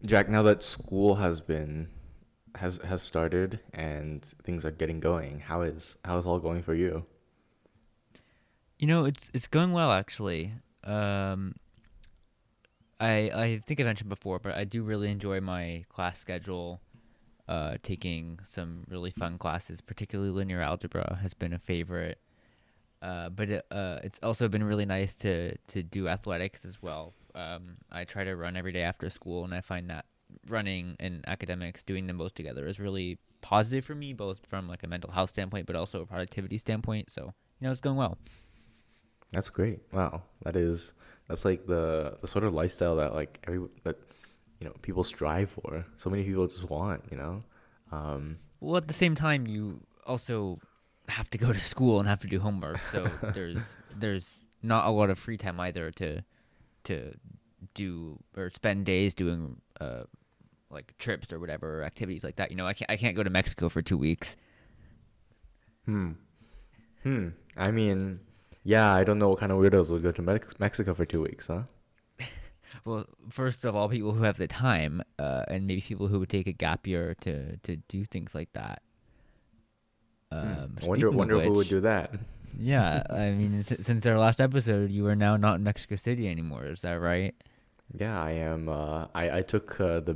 Jack, now that school has started and things are getting going, how is all going for you? It's going well actually. Um, I think I mentioned before, but I do really enjoy my class schedule. Taking some really fun classes, particularly linear algebra, has been a favorite. But it's also been really nice to do athletics as well. I try to run every day after school, and I find that running and academics, doing them both together, is really positive for me, both from like a mental health standpoint, but also a productivity standpoint. So it's going well. That's great. Wow. That's like the sort of lifestyle that people strive for. So many people just want. Um Well, at the same time, you also have to go to school and have to do homework, so there's not a lot of free time either to do or spend days doing like trips or whatever or activities like that. I can't go to Mexico for 2 weeks. hmm. Hmm. I mean, yeah, I don't know what kind of weirdos would go to Mexico for 2 weeks, huh? Well, first of all, people who have the time, and maybe people who would take a gap year to do things like that. I wonder Speaking of wonder who would which, do that. yeah, I mean, since our last episode, you are now not in Mexico City anymore. Is that right? Yeah, I am. I took the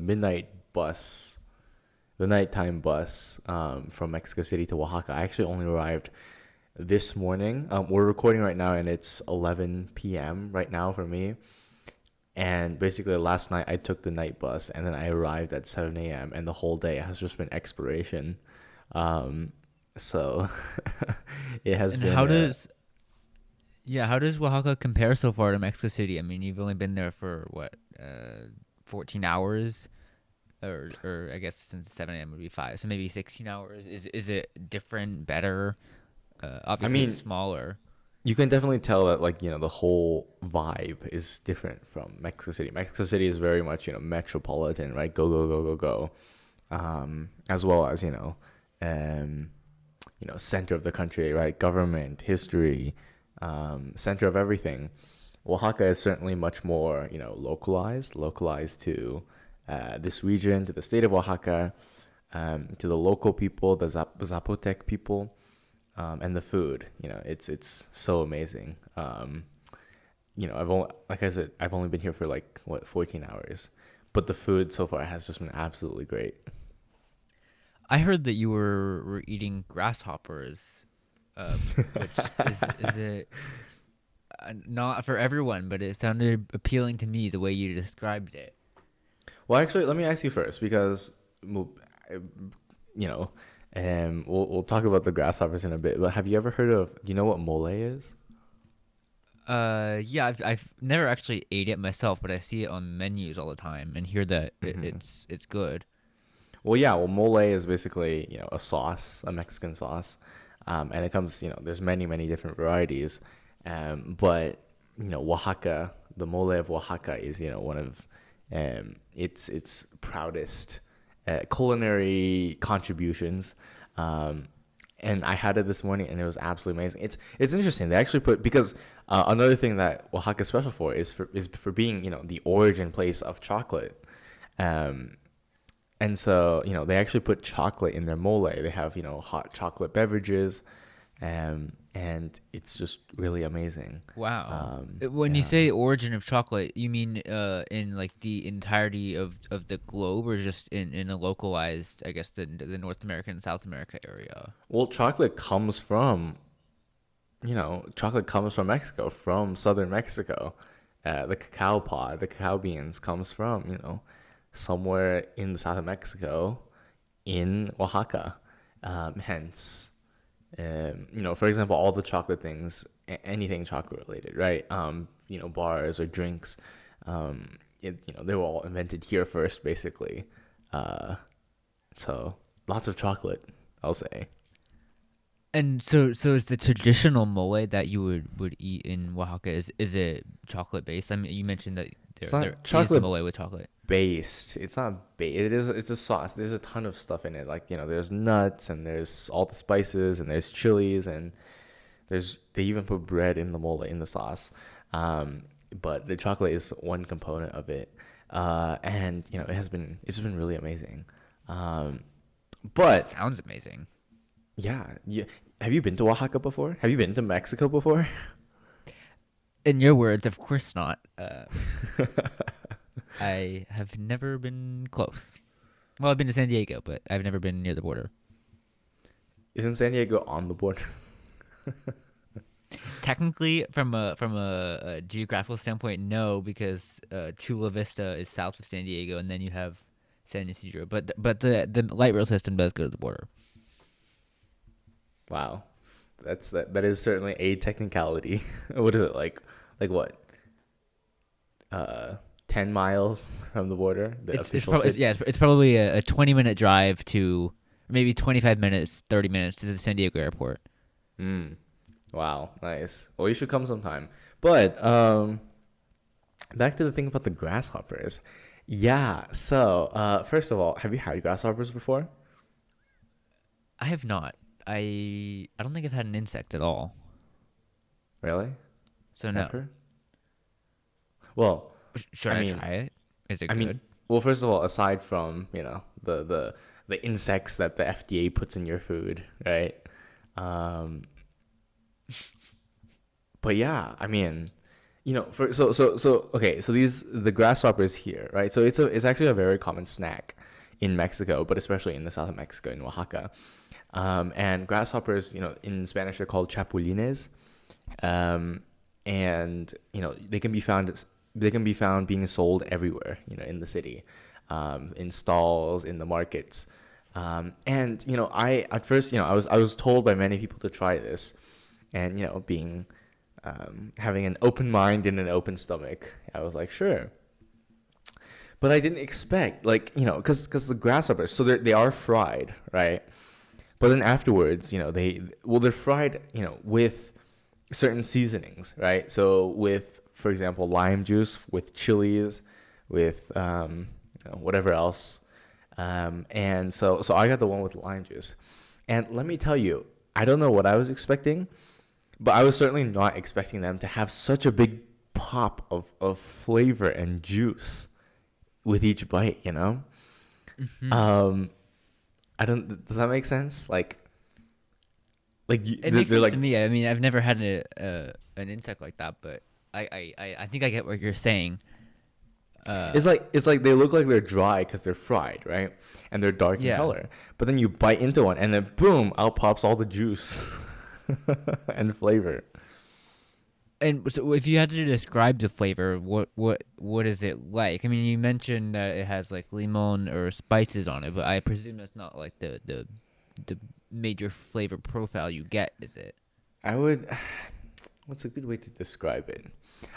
nighttime bus from Mexico City to Oaxaca. I actually only arrived this morning. We're recording right now, and it's 11 p.m. right now for me. And basically, last night I took the night bus, and then I arrived at 7 a.m. And the whole day has just been exploration. Um, so it has And been how does Oaxaca compare so far to Mexico City? I mean, you've only been there for what, 14 hours, or I guess since 7 a.m. would be five, so maybe 16 hours. Is it different, better? I Obviously, it's mean, smaller. you can definitely tell that the whole vibe is different from Mexico City. Mexico City is very much metropolitan, right? Go go go go go, as well as center of the country, right? Government, history, center of everything. Oaxaca is certainly much more localized to this region, to the state of Oaxaca, to the local people, the Zapotec people, and the food. It's so amazing. I've only, like I said, I've only been here for like what 14 hours, but the food so far has just been absolutely great. I heard that you were eating grasshoppers, which is it not for everyone, but it sounded appealing to me the way you described it. Well, actually, let me ask you first because well, you know, we'll talk about the grasshoppers in a bit. But have you ever heard of? Do you know what mole is? Yeah, I've never actually ate it myself, but I see it on menus all the time and hear that Hmm. it's good. Well, yeah. Well, mole is basically a sauce, a Mexican sauce, and it comes. There's many different varieties, but Oaxaca, the mole of Oaxaca is one of its proudest culinary contributions. Um, and I had it this morning, and it was absolutely amazing. It's interesting. They actually put because another thing that Oaxaca is special for is for being the origin place of chocolate. Um, and so they actually put chocolate in their mole. They have hot chocolate beverages, and it's just really amazing. Wow. When you Yeah. say origin of chocolate, you mean in like the entirety of the globe, or just in a localized, I guess the North American and South America area? Well, chocolate comes from Mexico, from southern Mexico. The cacao beans comes from somewhere in the south of Mexico, in Oaxaca. Hence, for example, all the chocolate things, anything chocolate related, right? Bars or drinks, they were all invented here first, basically. Uh, so lots of chocolate, I'll say. And so is the traditional mole that you would eat in Oaxaca, is it chocolate based? I mean, you mentioned that It's there not is chocolate mole with chocolate. based. It's not based. It's a sauce. There's a ton of stuff in it. Like there's nuts and there's all the spices and there's chilies and they even put bread in the mole in the sauce. Um, but the chocolate is one component of it. and it's been really amazing. Um, It but sounds amazing. yeah, have you been to Oaxaca before? Have you been to Mexico before? In your words, of course not. I have never been close. Well, I've been to San Diego, but I've never been near the border. Isn't San Diego on the border? Technically, from a geographical standpoint, no, because Chula Vista is south of San Diego, and then you have San Ysidro. But the light rail system does go to the border. Wow, that is certainly a technicality. What is it like? Like what? 10 miles from the border, the It's official probably city. yeah, it's probably a 20-minute drive to maybe 25 minutes, 30 minutes to the San Diego airport. Mm. Wow, nice. Well, you should come sometime. But back to the thing about the grasshoppers. Yeah. So, first of all, have you had grasshoppers before? I have not. I don't think I've had an insect at all. Really? So no. Never? Well, Should I I mean, try it? Is it I mean, good? well, first of all, aside from the insects that the FDA puts in your food, right? Um, but yeah, I mean, for okay, so these the grasshoppers here, right? So it's actually a very common snack in Mexico, but especially in the south of Mexico in Oaxaca. And grasshoppers, in Spanish are called chapulines. Um, and they can be found being sold everywhere, in the city, in stalls, in the markets. And I at first, I was told by many people to try this, and being having an open mind and an open stomach, I was like, sure. But I didn't expect, like, because the grasshoppers, so they are fried, right? But then afterwards, they're fried, with certain seasonings, right? So with, for example, lime juice, with chilies, with whatever else. And so I got the one with lime juice. And let me tell you, I don't know what I was expecting, but I was certainly not expecting them to have such a big pop of flavor and juice with each bite, Hmm. Um, I don't, does that make sense? Like It makes they're sense to like, me. I mean, I've never had an insect like that, but I think I get what you're saying. Uh, it's like they look like they're dry because they're fried, right? And they're dark in yeah. color. But then you bite into one, and then boom, out pops all the juice and flavor. And so, if you had to describe the flavor, what is it like? I mean, you mentioned that it has like limon or spices on it, but I presume that's not like the major flavor profile you get, is it? I would. What's a good way to describe it?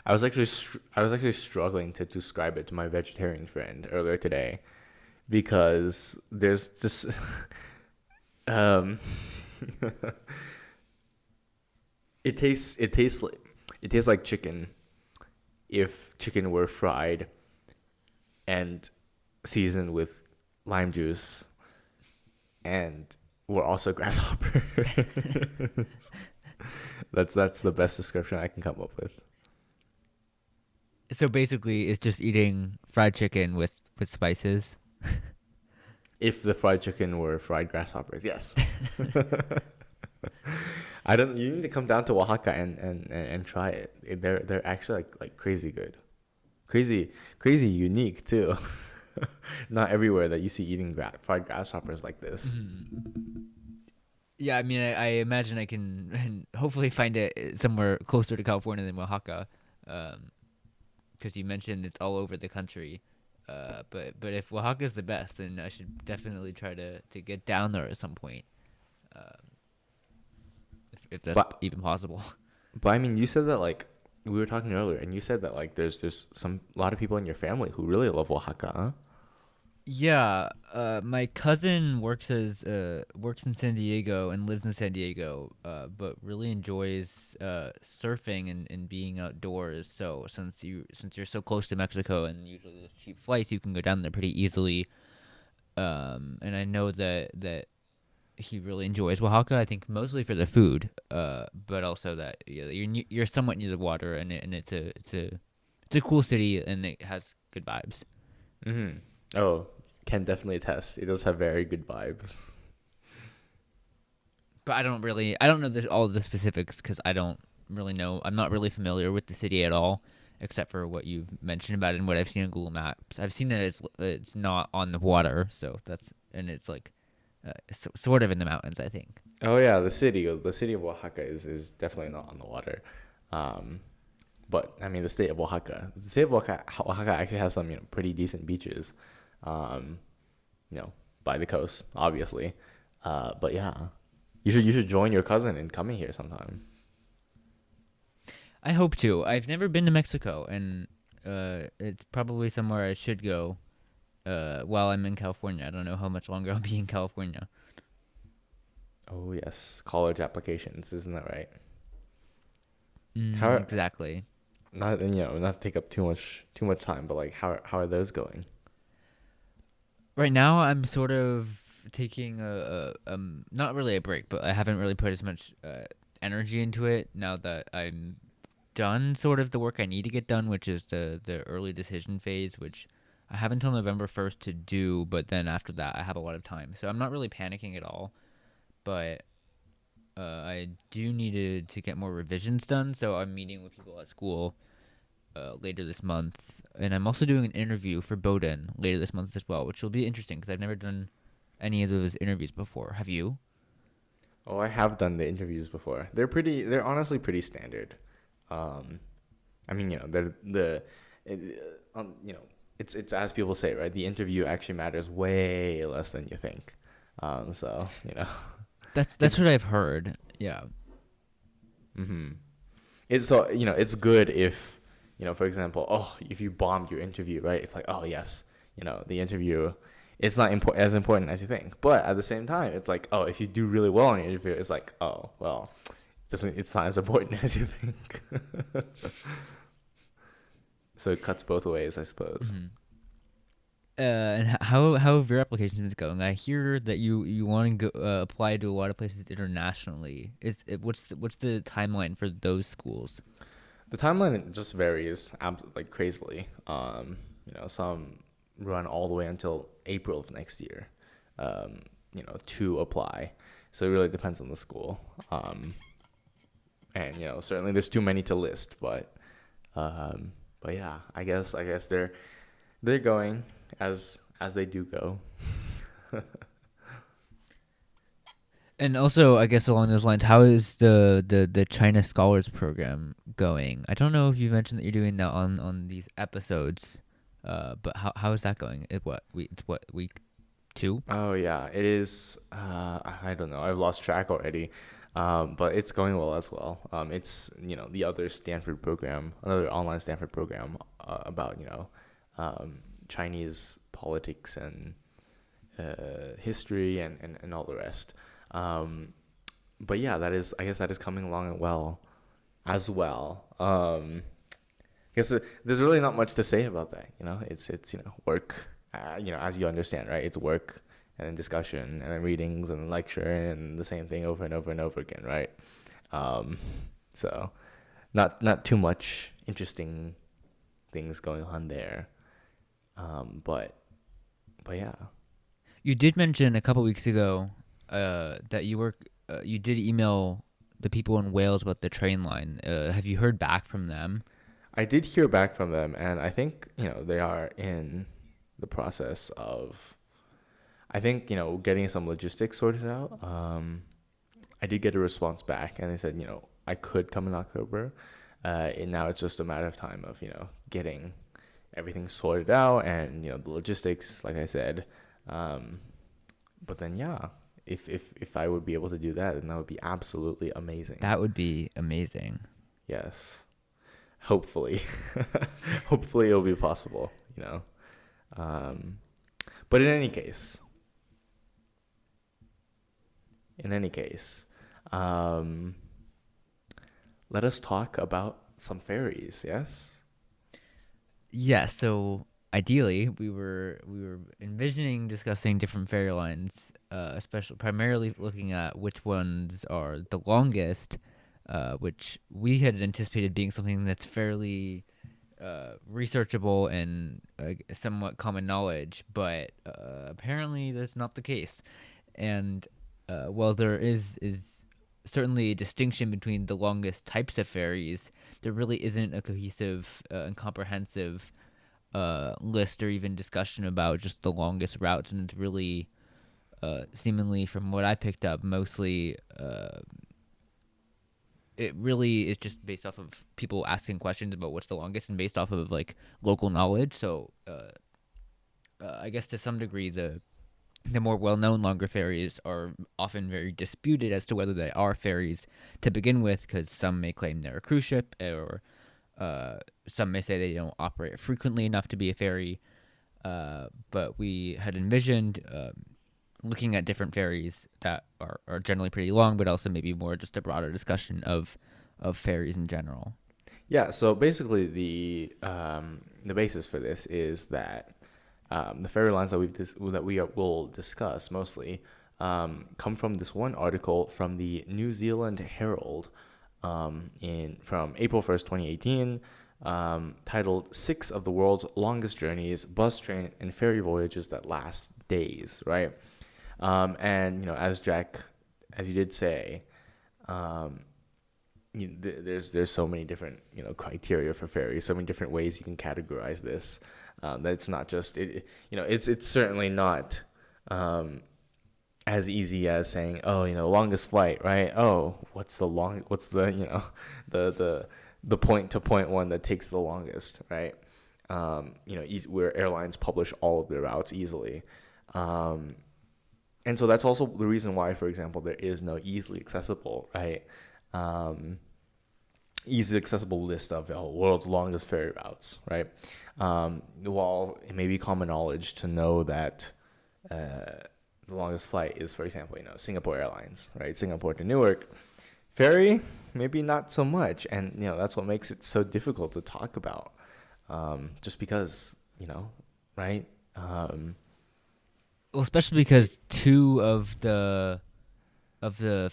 I was actually struggling to describe it to my vegetarian friend earlier today because there's just um it tastes like chicken if chicken were fried and seasoned with lime juice and were also grasshopper. That's the best description I can come up with. So basically, it's just eating fried chicken with spices. If the fried chicken were fried grasshoppers, yes. I don't. You need to come down to Oaxaca and try it. They're actually like crazy good, crazy unique too. Not everywhere that you see eating fried grasshoppers like this. Mhm. Yeah, I mean, I imagine I can hopefully find it somewhere closer to California than Oaxaca, because you mentioned it's all over the country. But if Oaxaca's the best, then I should definitely try to get down there at some point, um, if that's But even possible. but I mean, you said that like we were talking earlier, and you said that like there's some a lot of people in your family who really love Oaxaca, huh? Yeah, my cousin works in San Diego and lives in San Diego, but really enjoys surfing and being outdoors. So since you're so close to Mexico and usually there's cheap flights, you can go down there pretty easily. And I know that he really enjoys Oaxaca. I think mostly for the food, but also that yeah, you're somewhat near the water and it's a cool city and it has good vibes. Mm-hmm. Oh, can definitely attest. It does have very good vibes. But I don't know all the specifics because I don't really know. I'm not really familiar with the city at all, except for what you've mentioned about it and what I've seen on Google Maps. I've seen that it's not on the water, so that's and it's like sort of in the mountains, I think. Oh yeah, the city of Oaxaca is definitely not on the water. Um, but I mean, the state of Oaxaca actually has some pretty decent beaches, um, you know, by the coast, obviously. But yeah, you should join your cousin in coming here sometime. I hope to. I've never been to Mexico, and it's probably somewhere I should go. While I'm in California, I don't know how much longer I'll be in California. Oh yes, college applications, isn't that right? How Exactly. not to take up too much time, but like how are those going? Right now, I'm sort of taking not really a break, but I haven't really put as much energy into it now that I'm done sort of the work I need to get done, which is the early decision phase, which I have until November 1st to do, but then after that, I have a lot of time. So I'm not really panicking at all, but I do need to get more revisions done. So I'm meeting with people at school later this month, and I'm also doing an interview for Bowdoin later this month as well, which will be interesting because I've never done any of those interviews before. Have you? Oh, I have done the interviews before. They're honestly pretty standard. Um, I mean, they're you know, it's as people say, right? The interview actually matters way less than you think. So That's it's what I've heard. Yeah. mm-hmm. It's good if for example, if you bombed your interview, right? It's like, oh yes, the interview, it's not as important as you think. But at the same time, it's like, oh, if you do really well on your interview, it's like, oh well, it's not as important as you think. So it cuts both ways, I suppose. hmm and how have your applications been going? I hear that you want to go apply to a lot of places internationally. What's the timeline for those schools? The timeline just varies like crazily. Some run all the way until April of next year. To apply. So it really depends on the school. And certainly there's too many to list, but yeah, I guess they're going as they do go. And also, I guess along those lines, how is the China Scholars Program going? I don't know if you mentioned that you're doing that on these episodes, but how is that going? It's what week two? Oh yeah, it is. I don't know. I've lost track already. But it's going well as well. It's the other Stanford program, another online Stanford program about Chinese politics and history and all the rest. Um, but yeah, I guess that is coming along well as well. I guess there's really not much to say about that. It's work. As you understand, right? It's work and then discussion and then readings and then lecture and the same thing over and over and over again, right? Um, so not too much interesting things going on there. But yeah. You did mention a couple weeks ago that you did email the people in Wales about the train line. Have you heard back from them? I did hear back from them, and I think they are in the process of, I think getting some logistics sorted out. I did get a response back, and they said I could come in October, and now it's just a matter of time of getting everything sorted out and the logistics, like I said. Um, but then yeah, if I would be able to do that, then that would be absolutely amazing. That would be amazing. Yes. Hopefully. Hopefully it'll be possible. Um, but in any case, um, let us talk about some fairies. Yes. Yeah, so ideally we were envisioning discussing different fairy lines, especially primarily looking at which ones are the longest, which we had anticipated being something that's fairly researchable and somewhat common knowledge, but apparently that's not the case. And while there is certainly a distinction between the longest types of ferries, there really isn't a cohesive and comprehensive list or even discussion about just the longest routes, and it's really seemingly, from what I picked up, mostly it really is just based off of people asking questions about what's the longest and based off of like local knowledge. So I guess to some degree the more well-known longer ferries are often very disputed as to whether they are ferries to begin with, because some may claim they're a cruise ship, or some may say they don't operate frequently enough to be a ferry. But we had envisioned looking at different ferries that are generally pretty long, but also maybe more just a broader discussion of ferries in general. Yeah, so basically the basis for this is that the ferry lines that will discuss mostly come from this one article from the New Zealand Herald in from April 1st, 2018, titled Six of the World's Longest Journeys, Bus, Train, and Ferry Voyages That Last Days, right? And, as you did say, there's so many different, criteria for ferries, so many different ways you can categorize this. That it's not just it's certainly not as easy as saying, oh, longest flight, right? Oh, what's the the point to point one that takes the longest, right? Where airlines publish all of their routes easily. And so that's also the reason why, for example, there is no easily accessible, right? Easily accessible list of the world's longest ferry routes, right? While it may be common knowledge to know that the longest flight is, for example, Singapore Airlines, right? Singapore to Newark. Ferry, maybe not so much. And, that's what makes it so difficult to talk about. Just because, right? Well, especially because two of the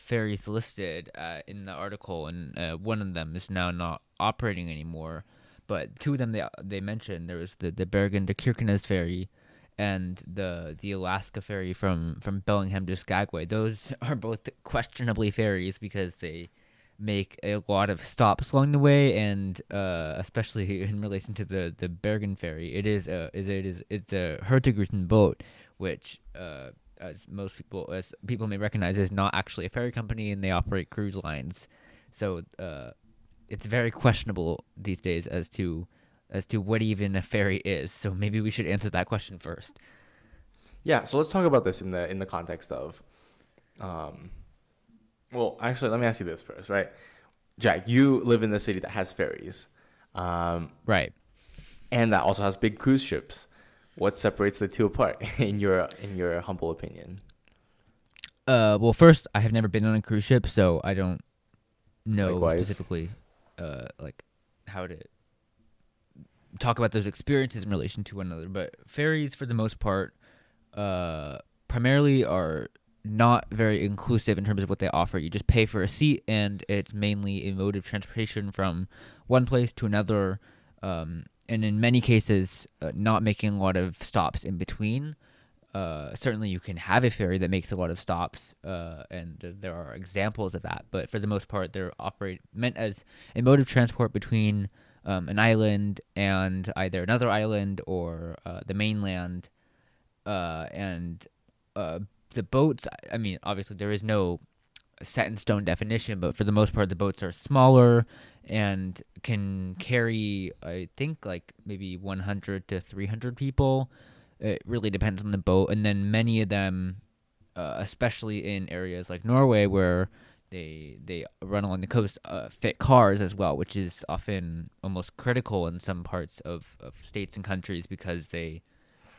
ferries listed in the article, and one of them is now not operating anymore. But two of them they mentioned, there was the Bergen to Kirkenes ferry, and the Alaska ferry from Bellingham to Skagway. Those are both questionably ferries because they make a lot of stops along the way, and especially in relation to the Bergen ferry, it's a Hurtigruten boat, which as people may recognize, is not actually a ferry company, and they operate cruise lines. So it's very questionable these days as to what even a ferry is. So maybe we should answer that question first. Yeah, so let's talk about this in the context of, well, actually, let me ask you this first, right? Jack, you live in the city that has ferries, Right. and that also has big cruise ships. What separates the two apart, in your humble opinion? Well, first, I have never been on a cruise ship, so I don't know Likewise. specifically, like how to talk about those experiences in relation to one another. But ferries, for the most part, primarily are not very inclusive in terms of what they offer. You just pay for a seat, and it's mainly a mode of transportation from one place to another, and in many cases, not making a lot of stops in between. Certainly, you can have a ferry that makes a lot of stops, and there are examples of that. But for the most part, they're meant as a mode of transport between an island and either another island or the mainland. And the boats, I mean, obviously there is no set in stone definition, but for the most part, the boats are smaller and can carry, I think, like maybe 100 to 300 people. It really depends on the boat. And then many of them, especially in areas like Norway where they run along the coast, fit cars as well, which is often almost critical in some parts of states and countries because they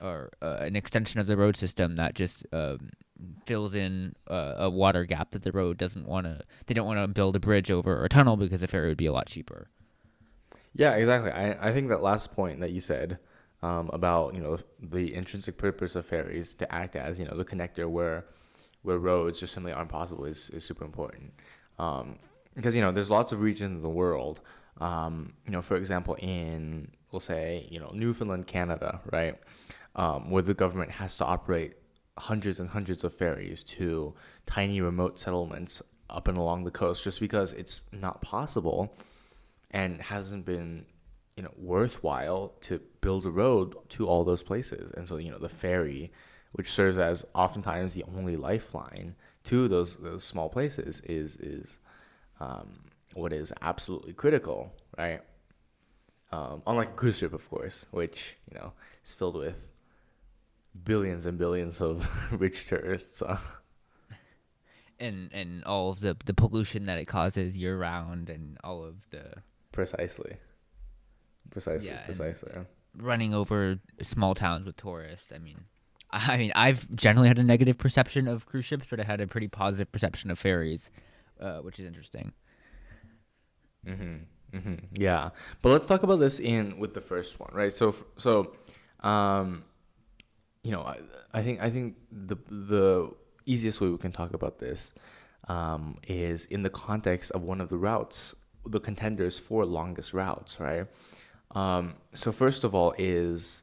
are an extension of the road system that just fills in a water gap that the road doesn't want to. They don't want to build a bridge over or a tunnel because the ferry would be a lot cheaper. Yeah, exactly. I think that last point that you said about the intrinsic purpose of ferries to act as the connector where roads just simply aren't possible is super important. Because there's lots of regions in the world For example, in, we'll say, Newfoundland, Canada, right, where the government has to operate hundreds and hundreds of ferries to tiny remote settlements up and along the coast, just because it's not possible and hasn't been worthwhile to build a road to all those places. And so the ferry, which serves as oftentimes the only lifeline to those small places, is what is absolutely critical, right? Unlike a cruise ship, of course, which is filled with billions and billions of rich tourists. And all of the pollution that it causes year round, and all of the Precisely, yeah, and precisely. running over small towns with tourists. I mean, I've generally had a negative perception of cruise ships, but I had a pretty positive perception of ferries, which is interesting. Yeah, but let's talk about this in with the first one, right? Um, I think the easiest way we can talk about this is in the context of one of the routes, the contenders for longest routes, right? So first of all is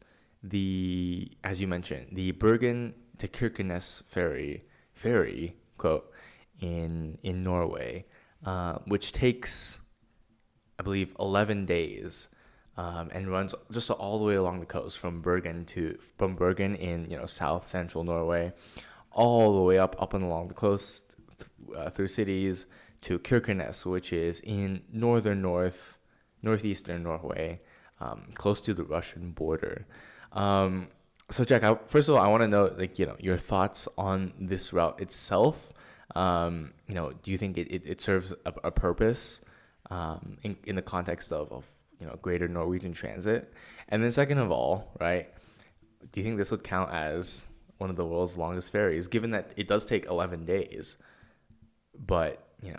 as you mentioned, the Bergen to Kirkenes ferry quote in Norway, which takes, I believe, 11 days, and runs just all the way along the coast from Bergen in south central Norway, all the way up and along the coast, through cities to Kirkenes, which is in northeastern Norway, close to the Russian border. So Jack, first of all, I want to know, like, your thoughts on this route itself. Do you think it serves a purpose in the context of greater Norwegian transit? And then second of all, right, do you think this would count as one of the world's longest ferries, given that it does take 11 days, but It's,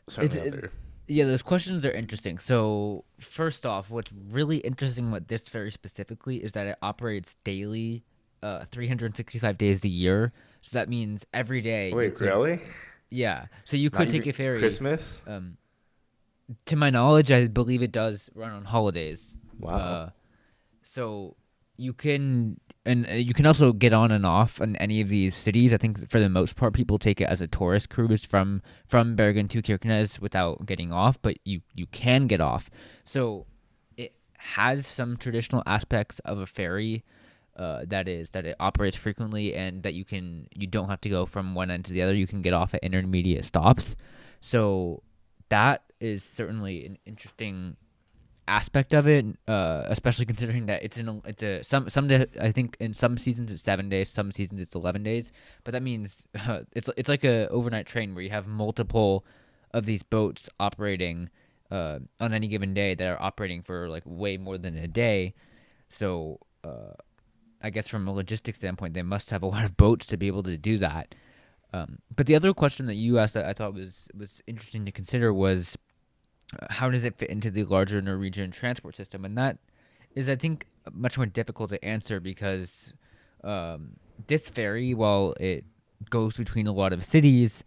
certainly it's other. yeah, those questions are interesting. So first off, what's really interesting about this ferry specifically is that it operates daily, 365 days a year. So that means every day you Wait, could, really? yeah. So you Not could take even a ferry. Christmas? Um, to my knowledge, I believe it does run on holidays. Wow. Uh, so you can, and you can also get on and off in any of these cities. I think for the most part, people take it as a tourist cruise from Bergen to Kirkenes without getting off, but you can get off. So it has some traditional aspects of a ferry. That it operates frequently, and that you don't have to go from one end to the other. You can get off at intermediate stops. So that is certainly an interesting aspect of it, especially considering that it's a I think in some seasons it's 7 days, some seasons it's 11 days, but that means it's like a overnight train where you have multiple of these boats operating on any given day that are operating for like way more than a day. So I guess from a logistics standpoint, they must have a lot of boats to be able to do that. But the other question that you asked that I thought was interesting to consider was how does it fit into the larger Norwegian transport system? And that is, I think, much more difficult to answer because this ferry, while it goes between a lot of cities,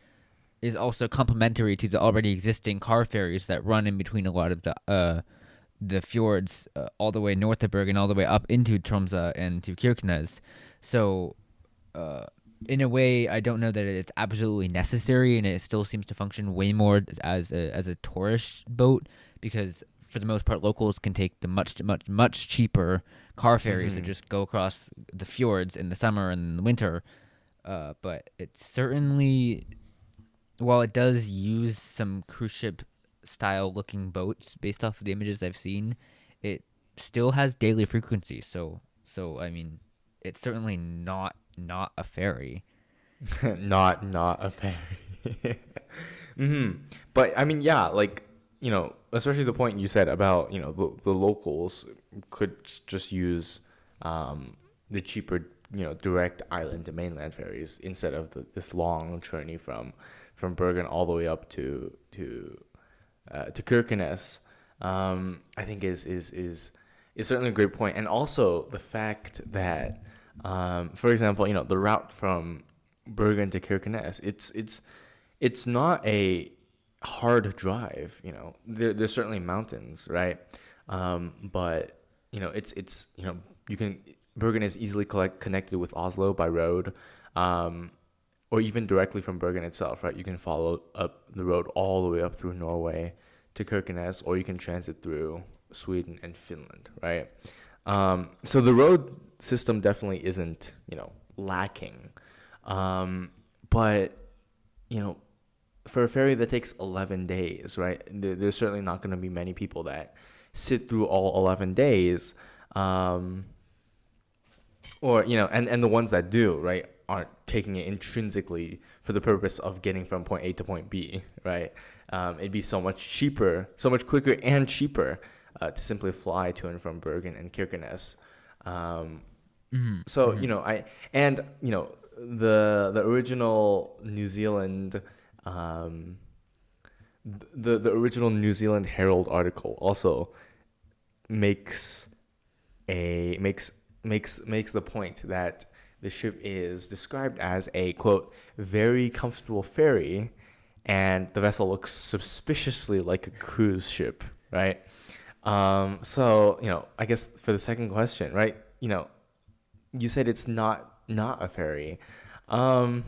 is also complementary to the already existing car ferries that run in between a lot of the fjords, all the way north of Bergen, all the way up into Tromsø and to Kirkenes. So, in a way, I don't know that it's absolutely necessary, and it still seems to function way more as a tourist boat because, for the most part, locals can take the much cheaper car ferries that Mm-hmm. just go across the fjords in the summer and in the winter. But it certainly, while it does use some cruise ship style looking boats based off of the images I've seen, it still has daily frequency. So I mean, it's certainly not a ferry. Not a ferry. But I mean, yeah, like, especially the point you said about, the locals could just use the cheaper, direct island to mainland ferries instead of this long journey from Bergen all the way up to Kirkenes. I think is certainly a great point, and also the fact that, for example, the route from Bergen to Kirkenes, it's not hard drive. There's certainly mountains, right? But it's you can Bergen is easily connected with Oslo by road, um, or even directly from Bergen itself, right? You can follow up the road all the way up through Norway to Kirkenes, or you can transit through Sweden and Finland, right? So the road system definitely isn't lacking, but you know for a ferry that takes 11 days, right? There's certainly not going to be many people that sit through all 11 days. Um, or, and the ones that do, right, aren't taking it intrinsically for the purpose of getting from point A to point B, right? It'd be so much cheaper, so much quicker and cheaper to simply fly to and from Bergen and Kirkenes. Um, so, Mm-hmm. the original New Zealand um, the original New Zealand Herald article also makes a makes the point that the ship is described as a quote very comfortable ferry, and the vessel looks suspiciously like a cruise ship, right? So I guess for the second question, right? You said it's not a ferry. Um,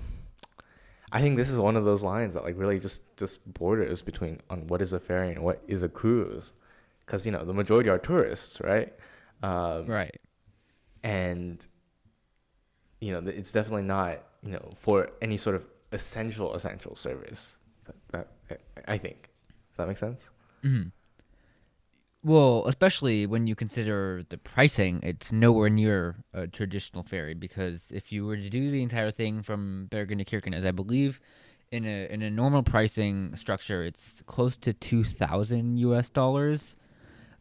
I think this is one of those lines that like really just borders between on what is a ferry and what is a cruise, because the majority are tourists, right? Um, Right. and it's definitely not for any sort of essential service. That I think. Does that make sense? Mm-hmm. Well, especially when you consider the pricing, it's nowhere near a traditional ferry because if you were to do the entire thing from Bergen to Kirkenes, I believe in a normal pricing structure, it's close to 2,000 US dollars.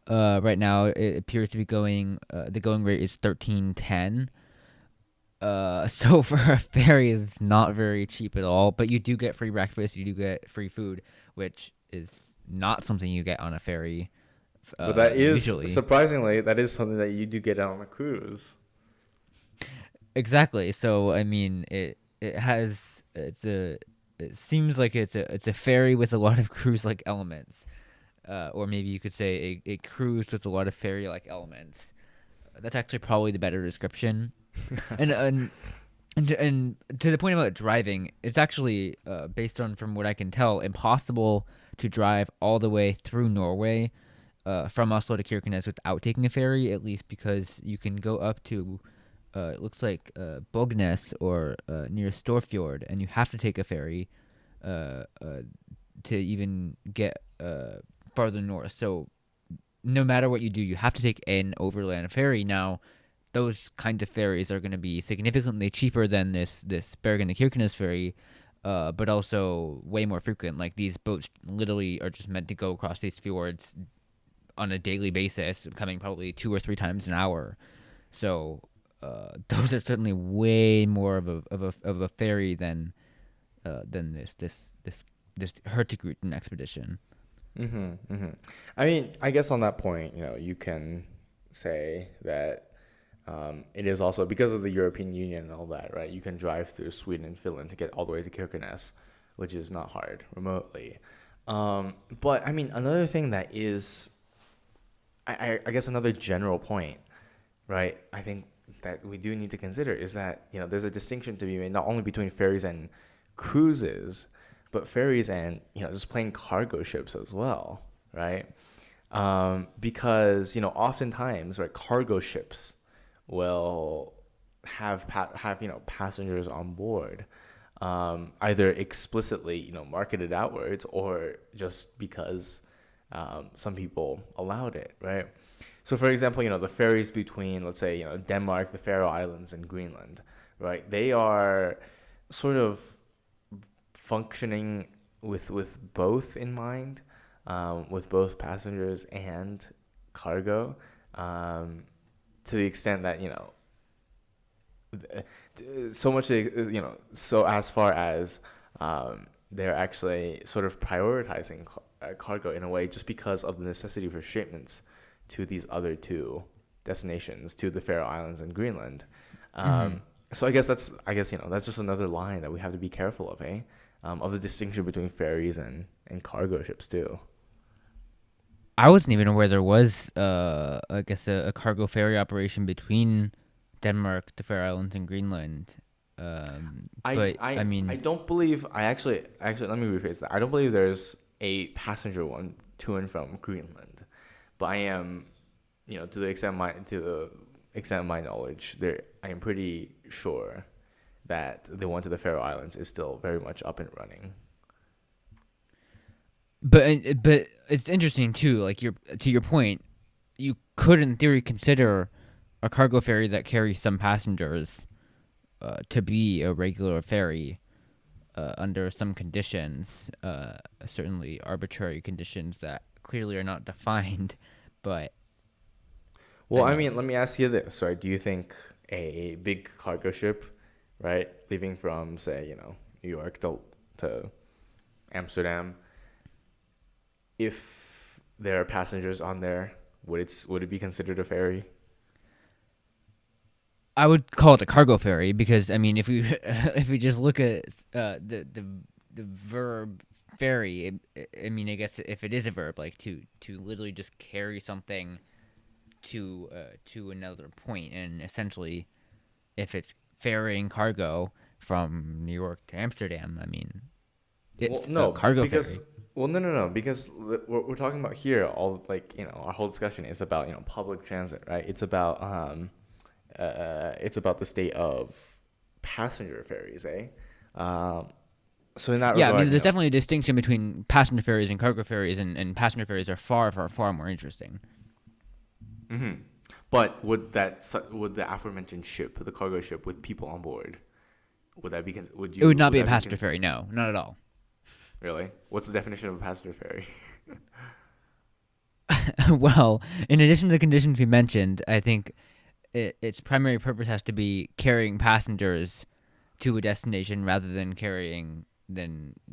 Right now, it appears to be going. The going rate is 1310. So for a ferry, it's not very cheap at all. But you do get free breakfast. You do get free food, which is not something you get on a ferry. But that is Usually. surprisingly that is something that you do get on a cruise. Exactly. So I mean, it has it's a it seems like it's a ferry with a lot of cruise like elements, or maybe you could say a cruise with a lot of ferry like elements. That's actually probably the better description. And and to the point about driving, it's actually based on from what I can tell, impossible to drive all the way through Norway from Oslo to Kirkenes without taking a ferry. At least because you can go up to it looks like Bognes or near Storfjord, and you have to take a ferry uh, uh, to even get farther north. So no matter what you do, you have to take an overland ferry. Now, those kinds of ferries are going to be significantly cheaper than this Bergen to Kirkenes ferry, but also way more frequent. Like these boats literally are just meant to go across these fjords on a daily basis, coming probably 2 or 3 times an hour. So those are certainly way more of a ferry than this Hurtigruten expedition. I mean, I guess on that point, you can say that it is also because of the European Union and all that, right? You can drive through Sweden and Finland to get all the way to Kirkenes, which is not hard remotely. But I mean, another thing that is, I guess, another general point, right? I think that we do need to consider is that there's a distinction to be made not only between ferries and cruises, but ferries and just plain cargo ships as well, right? Because oftentimes, right, cargo ships will have passengers on board, either explicitly marketed outwards or just because some people allowed it, right? So, for example, the ferries between, let's say, Denmark, the Faroe Islands, and Greenland, right? They are sort of functioning with both in mind, with both passengers and cargo, to the extent that so much so as far as they're actually sort of prioritizing cargo in a way just because of the necessity for shipments to these other two destinations, to the Faroe Islands and Greenland. Mm-hmm. So I guess that's just another line that we have to be careful of, eh? of the distinction between ferries and cargo ships too. I wasn't even aware there was, I guess, a cargo ferry operation between Denmark, the Faroe Islands, and Greenland. I But I I I mean, don't believe I actually let me rephrase that. I don't believe there's a passenger one to and from Greenland, but I am, to the extent of my knowledge, there I am pretty sure that the one to the Faroe Islands is still very much up and running. but it's interesting too. Like to your point, you could in theory consider a cargo ferry that carries some passengers to be a regular ferry under some conditions, certainly arbitrary conditions that clearly are not defined. But Well, I I mean, mean, let me ask you this, right? Do you think a big cargo ship, right, leaving from say, New York to Amsterdam, if there are passengers on there, would it be considered a ferry? I would call it a cargo ferry because I mean, if we if we just look at the verb ferry, I mean, I guess if it is a verb, like to literally just carry something to another point, and essentially, if it's ferrying cargo from New York to Amsterdam, I mean, Well, it's a no, cargo because ferry. well, no, because what we're talking about here, all like our whole discussion is about public transit, right? It's about the state of passenger ferries, eh? Um, so in that Yeah, I mean, regard, there's definitely a distinction between passenger ferries and cargo ferries, and passenger ferries are far more interesting. hmm But would the aforementioned ship, the cargo ship with people on board, It would not would be a that be passenger ferry, no, not at all. really? What's the definition of a passenger ferry? Well, in addition to the conditions we mentioned, I think its primary purpose has to be carrying passengers to a destination rather than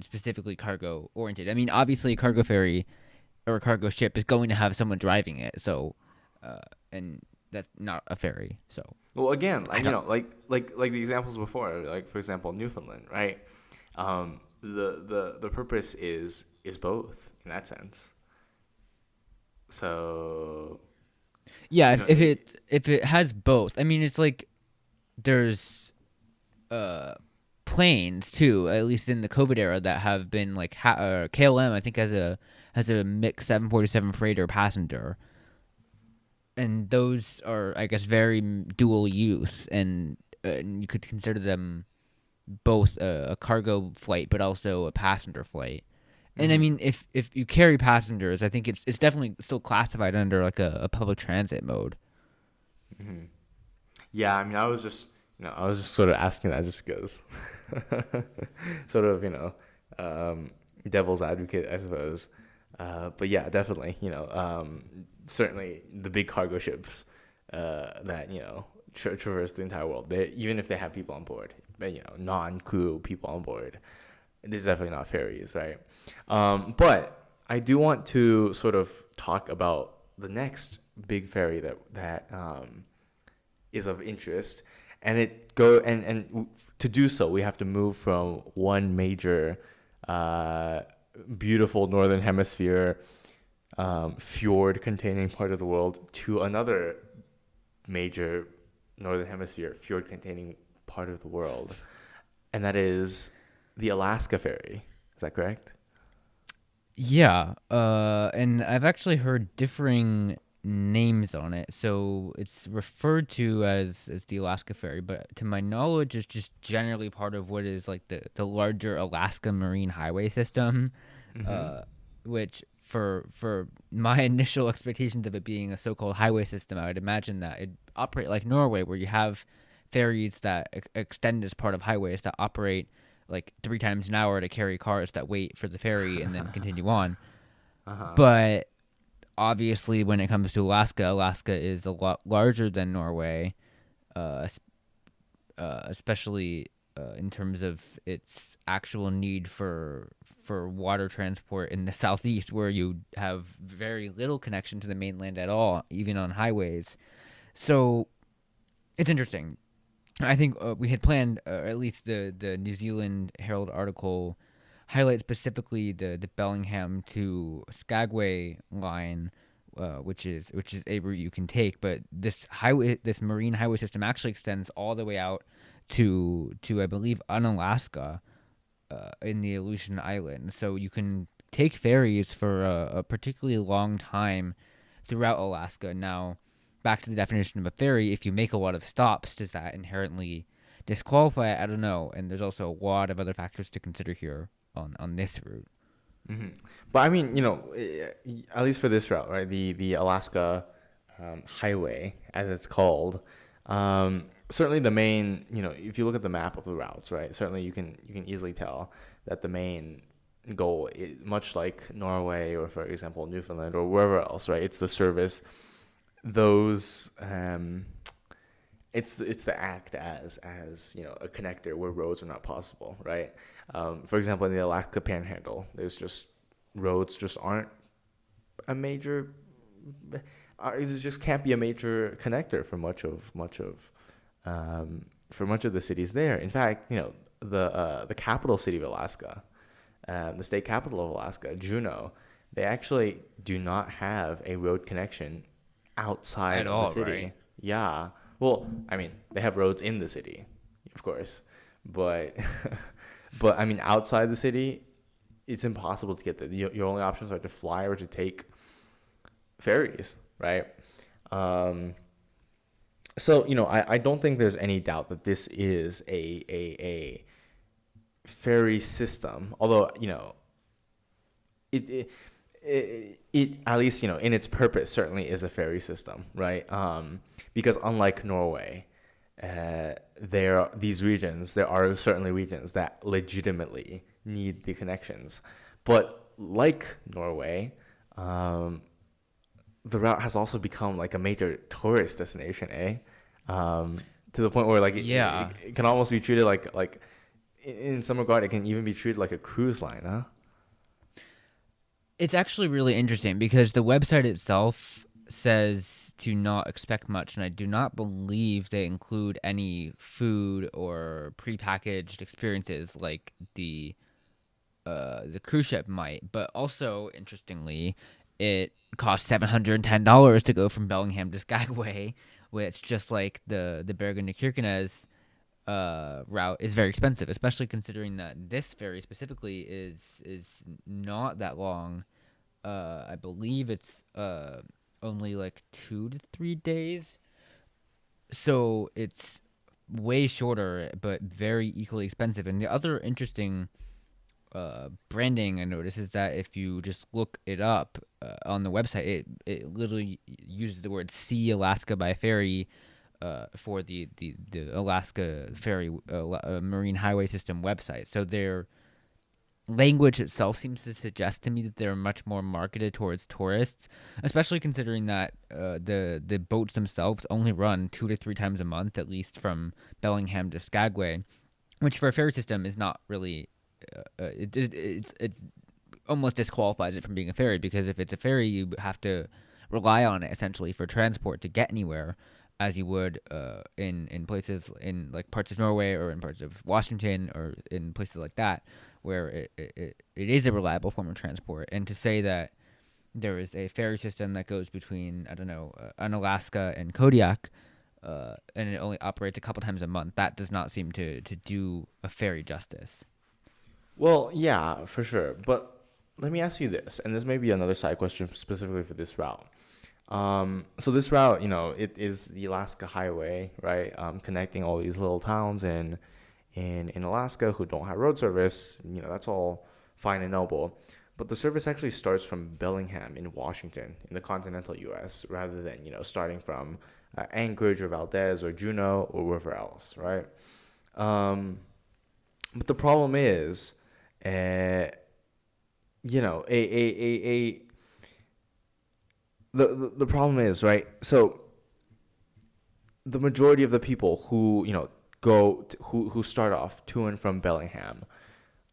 specifically cargo oriented. I mean, obviously, a cargo ferry or a cargo ship is going to have someone driving it, so uh, and that's not a ferry. So Well, again, I like don't. like the examples before, like for example, Newfoundland, right? The purpose is both in that sense. So Yeah, you if, know, if it has both, I mean, it's like there's uh planes too, at least in the COVID era, that have been like KLM. I think has a mixed 747 freighter passenger, and those are, I guess, very dual use, and you could consider them both a cargo flight but also a passenger flight. And I hmm mean, if you carry passengers, I think it's definitely still classified under like a public transit mode. hmm yeah. I mean, I was just sort of asking that just because, sort of um, devil's advocate, I suppose. But yeah, definitely, certainly the big cargo ships that traverse the entire world. They even if they have people on board, but non-crew people on board, this is definitely not ferries, right? But I do want to sort of talk about the next big ferry that is of interest, and it go and to do so we have to move from one major, uh, beautiful northern hemisphere fjord containing part of the world to another major northern hemisphere fjord containing part of the world, and that is the Alaska ferry. Is that correct? Yeah, and I've actually heard differing names on it. So it's referred to as the Alaska Ferry, but to my knowledge, it's just generally part of what is like the larger Alaska Marine Highway System, Mm-hmm. uh, which for my initial expectations of it being a so-called highway system, I would imagine that it operate like Norway, where you have ferries that extend as part of highways that operate like 3 times an hour to carry cars that wait for the ferry and then continue on. Uh-huh. But obviously, when it comes to Alaska, Alaska is a lot larger than Norway, uh, especially in terms of its actual need for water transport in the southeast, where you have very little connection to the mainland at all, even on highways. So it's interesting. I think we had planned, at least the New Zealand Herald article highlight specifically the Bellingham to Skagway line, which is a route you can take. But this marine highway system actually extends all the way out to I believe Unalaska, in the Aleutian Islands. So you can take ferries for a particularly long time throughout Alaska. Now, back to the definition of a ferry, if you make a lot of stops, does that inherently disqualify it? I don't know. And there's also a lot of other factors to consider here on this route. Hmm. But I mean, at least for this route, right? The Alaska highway, as it's called. Certainly the main, if you look at the map of the routes, right? Certainly you can easily tell that the main goal is much like Norway or, for example, Newfoundland or wherever else, right? It's the service those it's to act as a connector where roads are not possible, right? For example, in the Alaska Panhandle, there's just roads just aren't a major. It just can't be a major connector for much of the cities there. In fact, the capital city of Alaska, the state capital of Alaska, Juneau, they actually do not have a road connection outside At of the all, right? city. Yeah. Well, I mean, they have roads in the city, of course, but but I mean, outside the city, it's impossible to get there. Your only options are to fly or to take ferries, right? Um, so I don't think there's any doubt that this is a ferry system. Although it it at least in its purpose certainly is a ferry system, right? Because unlike Norway, there are certainly regions that legitimately need the connections, but like Norway, the route has also become like a major tourist destination, to the point where like Yeah. it can almost be treated like in some regard it can even be treated like a cruise line, huh? It's actually really interesting because the website itself says to not expect much, and I do not believe they include any food or prepackaged experiences like the cruise ship might. But also, interestingly, it costs $710 to go from Bellingham to Skagway, which just like the Bergen to Kirkenes route is very expensive, especially considering that this ferry specifically is not that long. I believe it's only like 2 to 3 days, so it's way shorter, but very equally expensive. And the other interesting branding I noticed is that if you just look it up on the website, it literally uses the word "See Alaska by Ferry" for the Alaska Ferry Marine Highway System website. So their language itself seems to suggest to me that they're much more marketed towards tourists, especially considering that the boats themselves only run 2 to 3 times a month, at least from Bellingham to Skagway, which for a ferry system is not really. It's almost disqualifies it from being a ferry, because if it's a ferry, you have to rely on it essentially for transport to get anywhere, as you would in places in like parts of Norway or in parts of Washington or in places like that, where it is a reliable form of transport. And to say that there is a ferry system that goes between, I don't know, Unalaska and Kodiak, and it only operates a couple times a month, that does not seem to do a ferry justice. Well, yeah, for sure. But let me ask you this, and this may be another side question specifically for this route. So this route, it is the Alaska Highway, right? Connecting all these little towns in Alaska who don't have road service. That's all fine and noble. But the service actually starts from Bellingham in Washington, in the continental U.S., rather than starting from Anchorage or Valdez or Juneau or wherever else, right? Um, but the problem is, uh, a the problem is, right? So the majority of the people who who start off to and from Bellingham,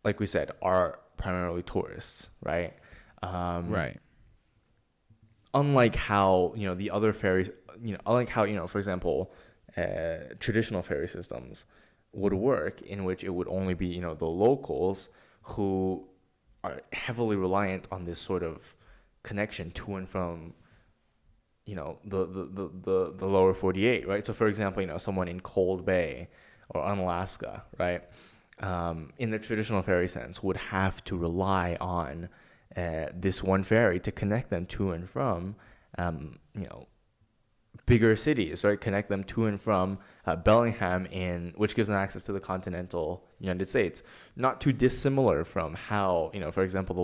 like we said, are primarily tourists, right? Um, Right. Unlike how the other ferries, unlike how for example, traditional ferry systems would work, in which it would only be the locals who are heavily reliant on this sort of connection to and from, the lower 48, right? So for example, someone in Cold Bay or Unalaska, right? In the traditional ferry sense, would have to rely on this one ferry to connect them to and from, um, you know, bigger cities, right? Connect them to and from Bellingham, which gives them access to the continental United States. Not too dissimilar from how, for example, the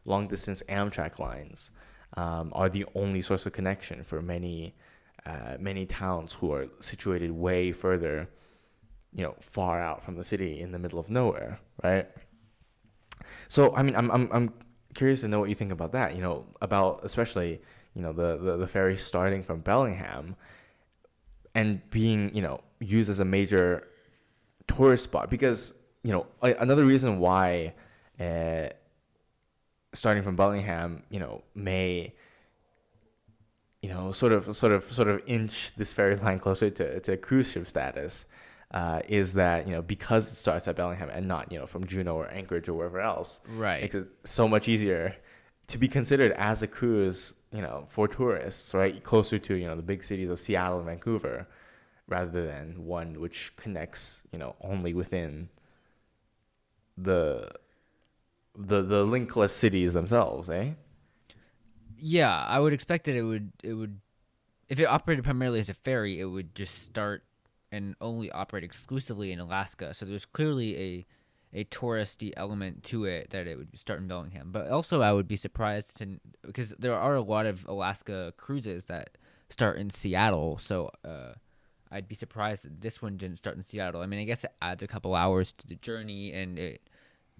long distance Amtrak lines are the only source of connection for many towns who are situated way further, far out from the city in the middle of nowhere, right? So I mean, I'm curious to know what you think about that. About especially the ferry starting from Bellingham and being used as a major tourist spot because another reason why uh, starting from Bellingham may sort of inch this ferry line closer to cruise ship status is that because it starts at Bellingham and not from Juneau or Anchorage or wherever else, Right. makes it so much easier to be considered as a cruise for tourists, right, closer to the big cities of Seattle and Vancouver rather than one which connects only within the the linkless cities themselves, eh? Yeah, I would expect that it would if it operated primarily as a ferry, it would just start and only operate exclusively in Alaska. So there's clearly a touristy element to it that it would start in Bellingham. But also, I would be surprised to because there are a lot of Alaska cruises that start in Seattle. So I'd be surprised that this one didn't start in Seattle. I mean, I guess it adds a couple hours to the journey, and it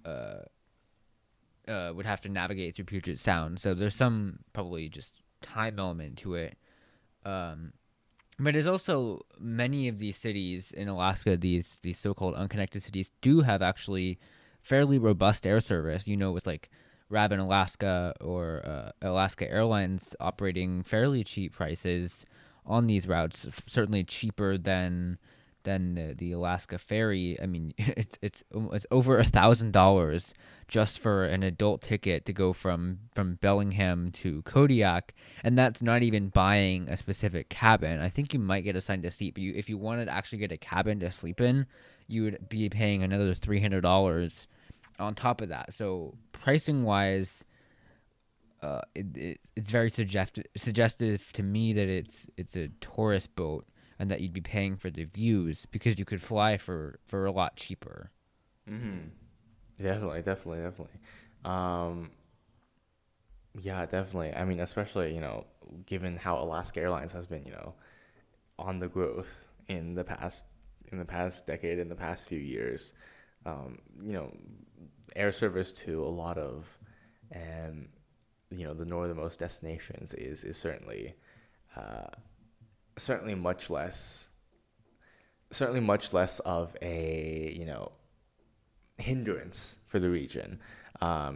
uh, would have to navigate through Puget Sound. So there's some probably just time element to it. Um, but there's also many of these cities in Alaska, these so-called unconnected cities, do have actually fairly robust air service. With like Rabin Alaska or Alaska Airlines operating fairly cheap prices on these routes, certainly cheaper than the Alaska ferry. I mean, it's over $1,000 just for an adult ticket to go from Bellingham to Kodiak, and that's not even buying a specific cabin. I think you might get assigned a seat, but if you wanted to actually get a cabin to sleep in, you would be paying another $300 on top of that. So pricing wise, it's very suggestive to me that it's a tourist boat and that you'd be paying for the views because you could fly for a lot cheaper. Mm-hmm. Definitely, definitely, definitely. Um, yeah, definitely. I mean, especially, given how Alaska Airlines has been, on the growth in the past decade, in the past few years. Um, you know, Air service to a lot of, um, the northernmost destinations is uh, certainly much less of a hindrance for the region,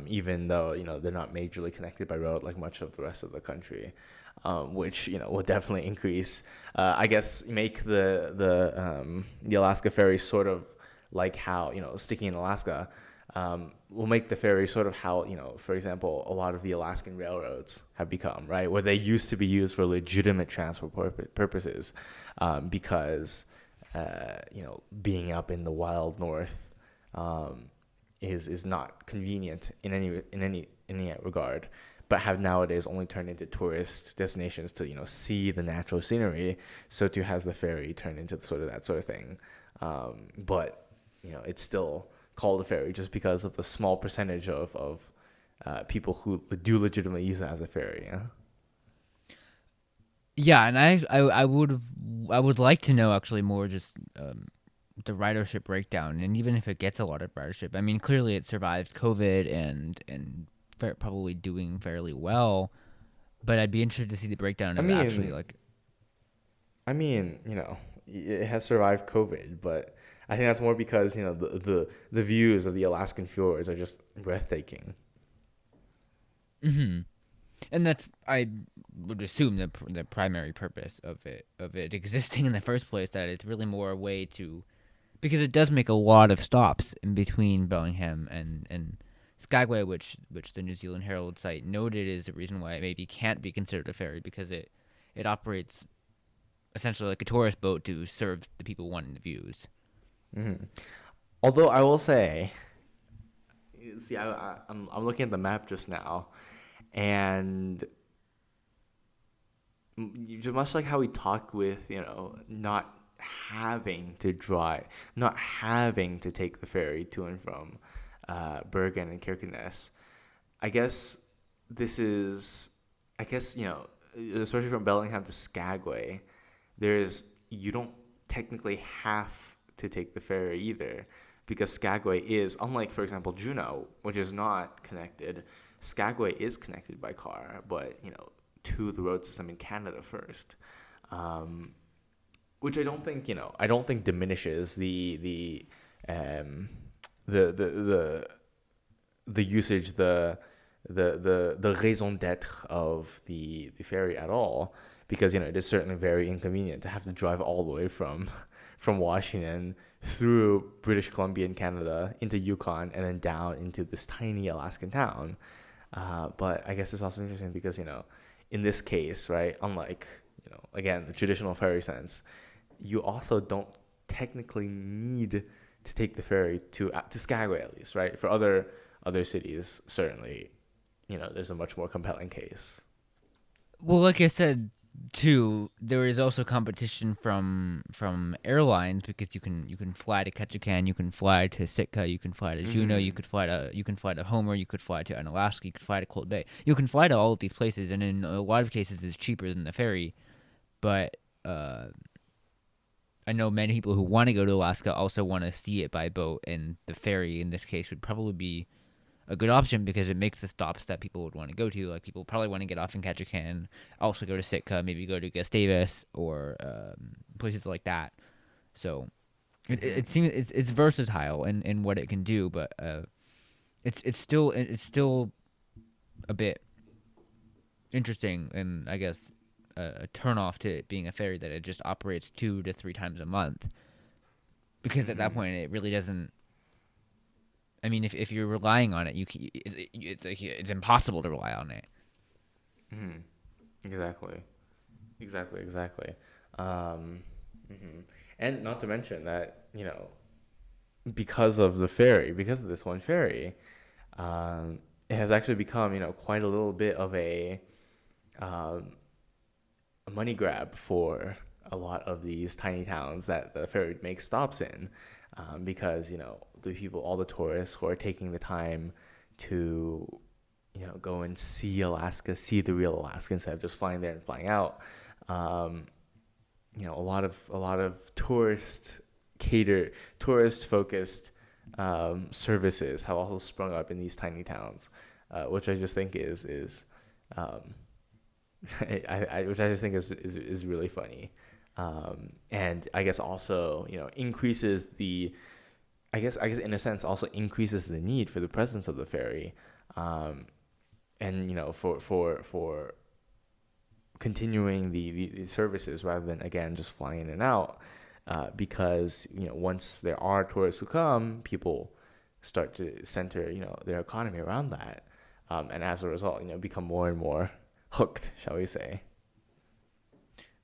even though they're not majorly connected by road like much of the rest of the country, which will definitely increase. I guess make the Alaska ferry sort of like how sticking in Alaska. Will make the ferry sort of how for example, a lot of the Alaskan railroads have become, right, where they used to be used for legitimate transport purposes, because being up in the wild north um, is not convenient in any regard, but have nowadays only turned into tourist destinations to see the natural scenery. So too has the ferry turned into sort of that sort of thing, but it's still called a ferry just because of the small percentage of people who do legitimately use it as a ferry. Yeah. Yeah, and I would like to know actually more just the ridership breakdown, and even if it gets a lot of ridership, I mean clearly it survived COVID and probably doing fairly well. But I'd be interested to see the breakdown I of actually mean, like. I mean, it has survived COVID, but I think that's more because the views of the Alaskan fjords are just breathtaking. Hmm. And that's I would assume the primary purpose of it existing in the first place, that it's really more a way to because it does make a lot of stops in between Bellingham and Skagway, which the New Zealand Herald site noted is the reason why it maybe can't be considered a ferry, because it operates essentially like a tourist boat to serve the people wanting the views. Hmm. Although I will say, see, I'm looking at the map just now, and just much like how we talked with, not having to drive, not having to take the ferry to and from Bergen and Kirkenes. I guess this is, I guess, especially from Bellingham to Skagway, there's, you don't technically have to take the ferry either, because Skagway is, unlike, for example, Juneau, which is not connected. Skagway is connected by car, but, to the road system in Canada first, um, which I don't think diminishes um, the the usage, the raison d'être of the ferry at all, because it is certainly very inconvenient to have to drive all the way from Washington through British Columbia and Canada into Yukon and then down into this tiny Alaskan town. But I guess it's also interesting because in this case, right, unlike again the traditional ferry sense, you also don't technically need to take the ferry to Skagway, at least, right? For other cities, certainly, there's a much more compelling case. Well, like I said, too, there is also competition from airlines, because you can fly to Ketchikan, you can fly to Sitka, you can fly to Juneau, Mm-hmm. you can fly to Homer, you could fly to Unalaska, you could fly to Cold Bay, you can fly to all of these places, and in a lot of cases, it's cheaper than the ferry. But uh, I know many people who want to go to Alaska also want to see it by boat, and the ferry in this case would probably be a good option because it makes the stops that people would want to go to. Like, people probably want to get off in Ketchikan, also go to Sitka, maybe go to Gustavus or places like that. So it Mm-hmm. seems it's versatile in what it can do, but it's still a bit interesting, and I guess a turn off to it being a ferry that it just operates 2 to 3 times a month, because at that Mm-hmm. point it really doesn't. I mean, if you're relying on it, it's impossible to rely on it. Mm-hmm. Exactly. Exactly. Um, mhm. And not to mention that, because of this one ferry, it has actually become, quite a little bit of um, a money grab for a lot of these tiny towns that the ferry makes stops in, because, all the tourists who are taking the time to, go and see Alaska, see the real Alaska instead of just flying there and flying out. Um, a lot of tourist focused services have also sprung up in these tiny towns, which I just think is um, which I just think is really funny, and I guess also increases the I guess in a sense also increases the need for the presence of the ferry, um, and for continuing the services rather than again just flying in and out, because once there are tourists who come, people start to center their economy around that, and as a result become more and more hooked, shall we say.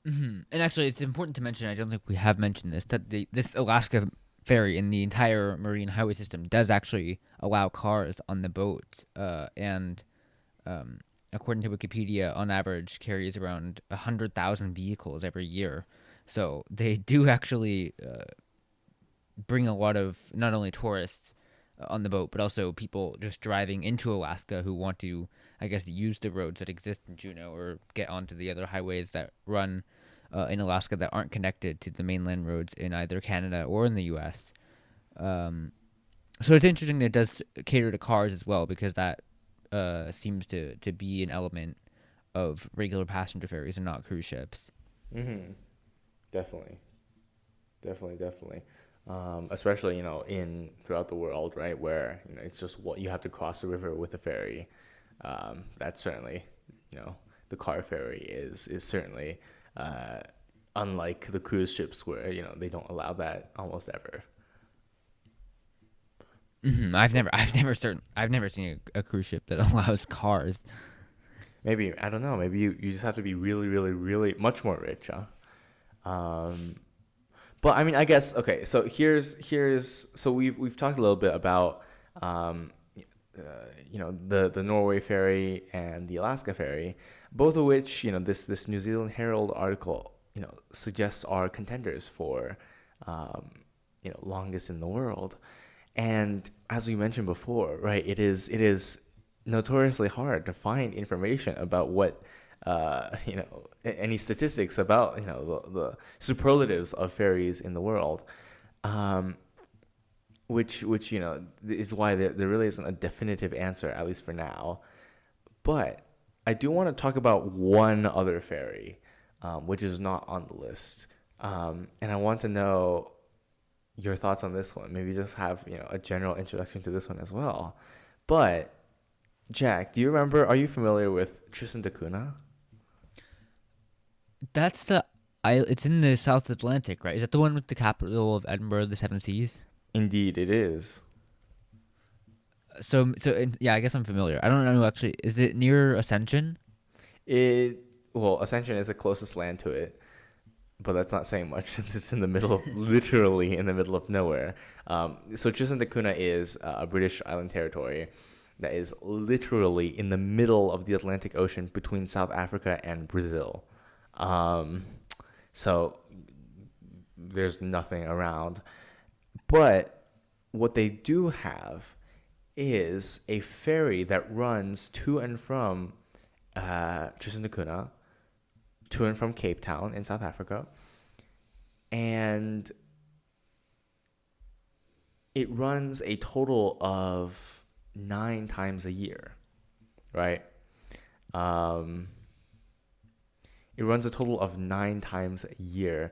And actually, it's important to mention. I don't think we have mentioned this, that this Alaska ferry in the entire marine highway system does actually allow cars on the boat, and um, according to Wikipedia, on average carries around 100,000 vehicles every year. So they do actually bring a lot of not only tourists on the boat, but also people just driving into Alaska who want to, I guess, use the roads that exist in Juneau or get onto the other highways that run in Alaska that aren't connected to the mainland roads in either Canada or in the U.S. Um, so it's interesting that it does cater to cars as well, because that seems to be an element of regular passenger ferries and not cruise ships. Mm-hmm. Definitely, definitely. Especially in throughout the world, right, where it's just what you have to cross the river with a ferry. That's certainly, you know, the car ferry is certainly uh, unlike the cruise ships where they don't allow that almost ever. I've never seen a cruise ship that allows cars. Maybe, I don't know. Maybe you just have to be really, really, really much more rich, huh? But I mean, I guess okay. So here's so we've talked a little bit about um, the Norway ferry and the Alaska ferry, both of which this New Zealand Herald article suggests are contenders for um, longest in the world. And as we mentioned before, right, it is notoriously hard to find information about what any statistics about the superlatives of ferries in the world, um, which is why there really isn't a definitive answer, at least for now. But I do want to talk about one other ferry, which is not on the list, and I want to know your thoughts on this one. Maybe just have a general introduction to this one as well. But Jack, do you remember? Are you familiar with Tristan da Cunha? That's the I. It's in the South Atlantic, right? Is that the one with the capital of Edinburgh, the Seven Seas? Indeed, it is. Yeah, I guess I'm familiar. I don't know actually. Is it near Ascension? It well, Ascension is the closest land to it, but that's not saying much since it's in the middle of literally in the middle of nowhere. So Tristan da Cunha is a British island territory that is literally in the middle of the Atlantic Ocean between South Africa and Brazil. Um, so there's nothing around. But what they do have is a ferry that runs to and from Tristan da Cunha, to and from Cape Town in South Africa, and it runs a total of 9 times a year, right? Um, it runs a total of 9 times a year,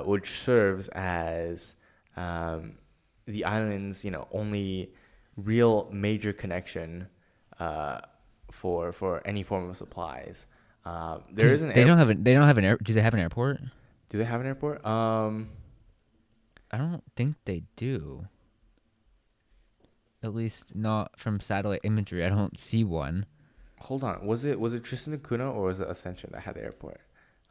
which serves as um, the island's only real major connection uh, for any form of supplies. There is Because an air. they don't have an air. Do they have an airport? Do they have an airport? I don't think they do. At least not from satellite imagery. I don't see one. Hold on. Was it Tristan da Cunha or was it Ascension that had the airport?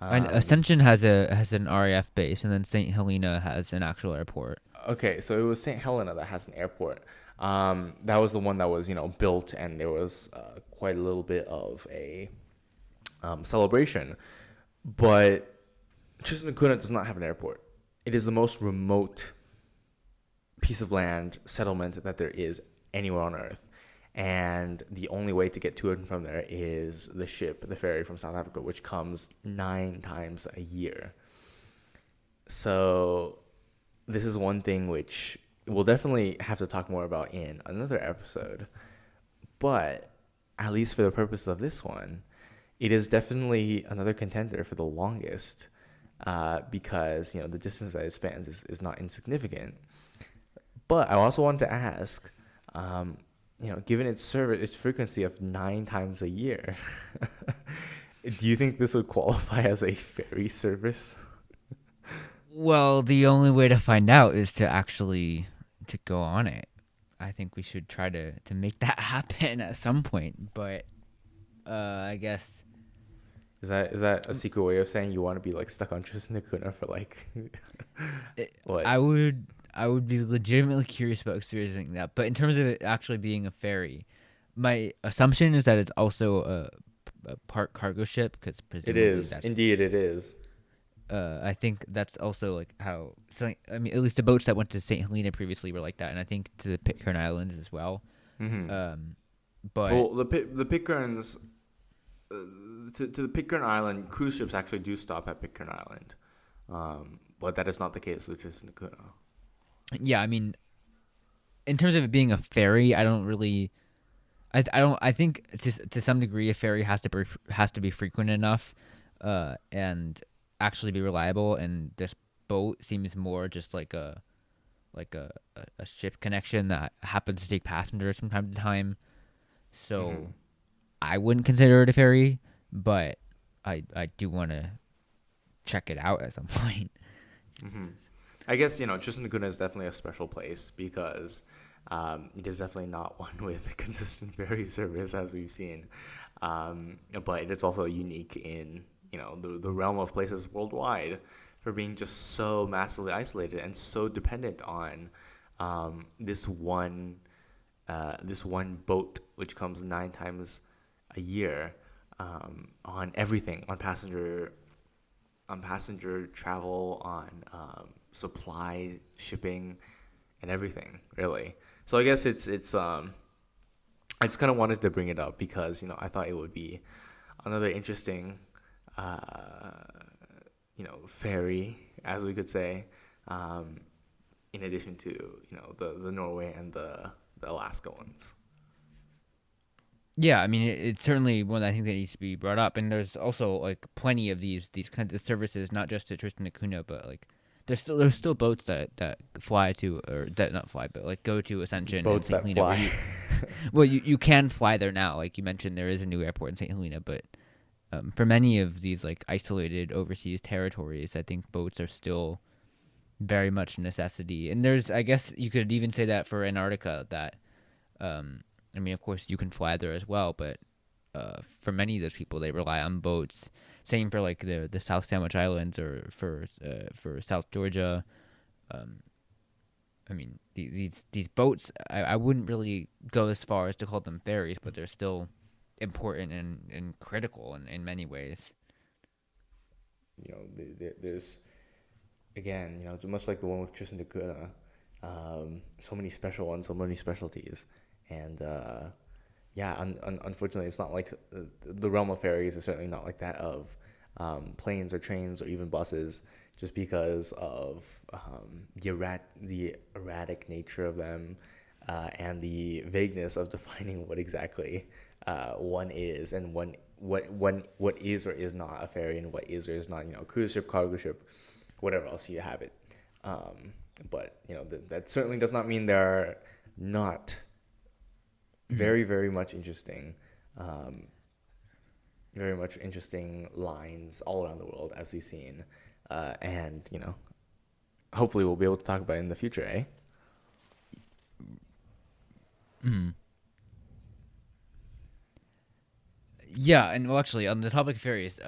And Um, Ascension has an RAF base, and then Saint Helena has an actual airport. okay, so it was St. Helena that has an airport. That was the one that was built, and there was quite a little bit of a celebration. But Tristan da Cunha does not have an airport. It is the most remote piece of land settlement that there is anywhere on Earth. And the only way to get to and from there is the ship, the ferry from South Africa, which comes 9 times a year. So this is one thing which we'll definitely have to talk more about in another episode. But at least for the purpose of this one, it is definitely another contender for the longest, because the distance that it spans is not insignificant. But I also wanted to ask, given its frequency of 9 times a year, do you think this would qualify as a ferry service? Well, the only way to find out is to actually to go on it. I think we should try to make that happen at some point. But I guess Is that a secret way of saying you want to be like stuck on Tristan da Cunha for like it, what? I would be legitimately curious about experiencing that. But in terms of it actually being a ferry, my assumption is that it's also a part cargo ship because It presumably is that's. indeed it is. I think that's also like how. I mean, at least the boats that went to Saint Helena previously were like that, and I think to the Pitcairn Islands as well. Hmm. Um, but Well, the Pitcairns to the Pitcairn Island cruise ships actually do stop at Pitcairn Island, but that is not the case with Tristan da Cunha. yeah, I mean, in terms of it being a ferry, I don't really. I don't. I think to some degree, a ferry has to be frequent enough, and actually be reliable. And this boat seems more just like a ship connection that happens to take passengers from time to time. Hmm. So I wouldn't consider it a ferry, but I do want to check it out at some point. Hmm. I guess Tristan da Cunha is definitely a special place because It is definitely not one with a consistent ferry service as we've seen, but it's also unique in the realm of places worldwide for being just so massively isolated and so dependent on this one boat which comes 9 times a year, on everything, on passenger travel, on supply shipping, and everything really. So I guess I just kind of wanted to bring it up because I thought it would be another interesting ferry, as we could say, um, in addition to the Norway and the Alaska ones. Yeah, I mean, it's certainly one that I think that needs to be brought up, and there's also like plenty of these kinds of services, not just to Tristan da Cunha, but like there's still boats that fly to, or that not fly, but like go to Ascension and Boats St. that Helena, where fly. you well you can fly there now. Like you mentioned, there is a new airport in St. Helena, but for many of these like isolated overseas territories, I think boats are still very much a necessity. And there's, I guess, you could even say that for Antarctica. That um, I mean, of course, you can fly there as well, but for many of those people, they rely on boats. Same for like the South Sandwich Islands, or for South Georgia. Um, I mean, these boats, I wouldn't really go as far as to call them ferries, but they're still important and critical in many ways. There's, again, much like the one with Tristan da Cunha, so many special ones, so many specialties, and yeah, unfortunately, it's not like the realm of ferries is certainly not like that of planes or trains or even buses, just because of the erratic nature of them, and the vagueness of defining what exactly one is, and what is or is not a ferry, and what is or is not cruise ship, cargo ship, whatever else you have it. But that certainly does not mean there are not Mhm. very, very much interesting, um, very much interesting lines all around the world, as we've seen, and hopefully we'll be able to talk about it in the future, eh? Mhm. Yeah, and well, actually, on the topic of ferries,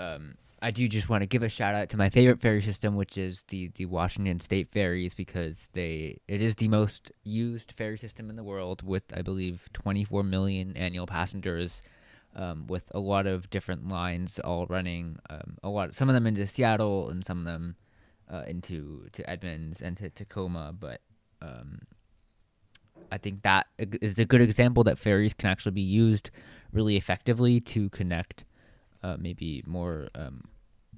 I do just want to give a shout out to my favorite ferry system, which is the Washington State ferries, because it is the most used ferry system in the world, with I believe 24 million annual passengers, with a lot of different lines all running, some of them into Seattle and some of them into to Edmonds and to Tacoma, but um, I think that is a good example that ferries can actually be used really effectively to connect maybe more,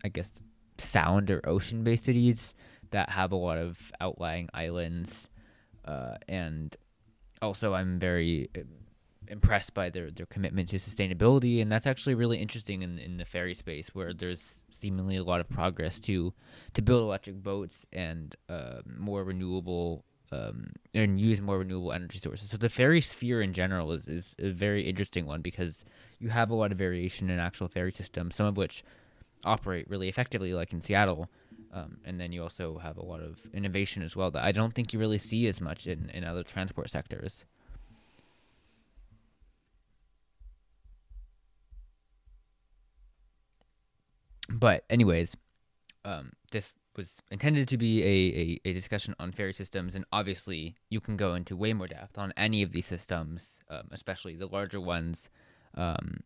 I guess, sound or ocean based cities that have a lot of outlying islands. And also, I'm very impressed by their commitment to sustainability. And that's actually really interesting in the ferry space, where there's seemingly a lot of progress to build electric boats and more renewable, and use more renewable energy sources. So the ferry sphere in general is a very interesting one, because you have a lot of variation in actual ferry systems, some of which operate really effectively, like in Seattle. And then you also have a lot of innovation as well that I don't think you really see as much in other transport sectors. But anyways, this was intended to be a discussion on ferry systems, and obviously you can go into way more depth on any of these systems, especially the larger ones. Um,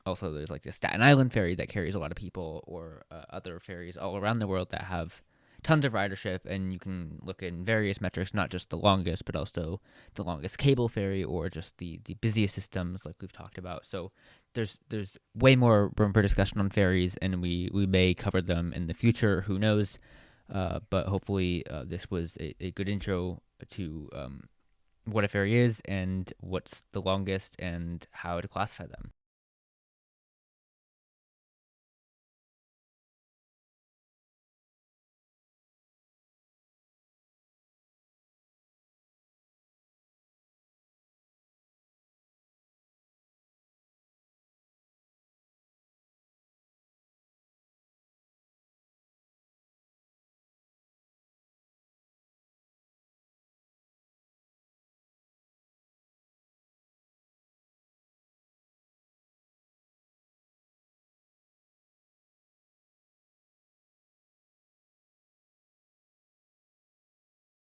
Also, there's like the Staten Island ferry that carries a lot of people, or other ferries all around the world that have tons of ridership, and you can look in various metrics, not just the longest, but also the longest cable ferry, or just the busiest systems like we've talked about. So there's way more room for discussion on ferries, and we may cover them in the future. Who knows? But hopefully, this was a good intro to what a ferry is, and what's the longest, and how to classify them.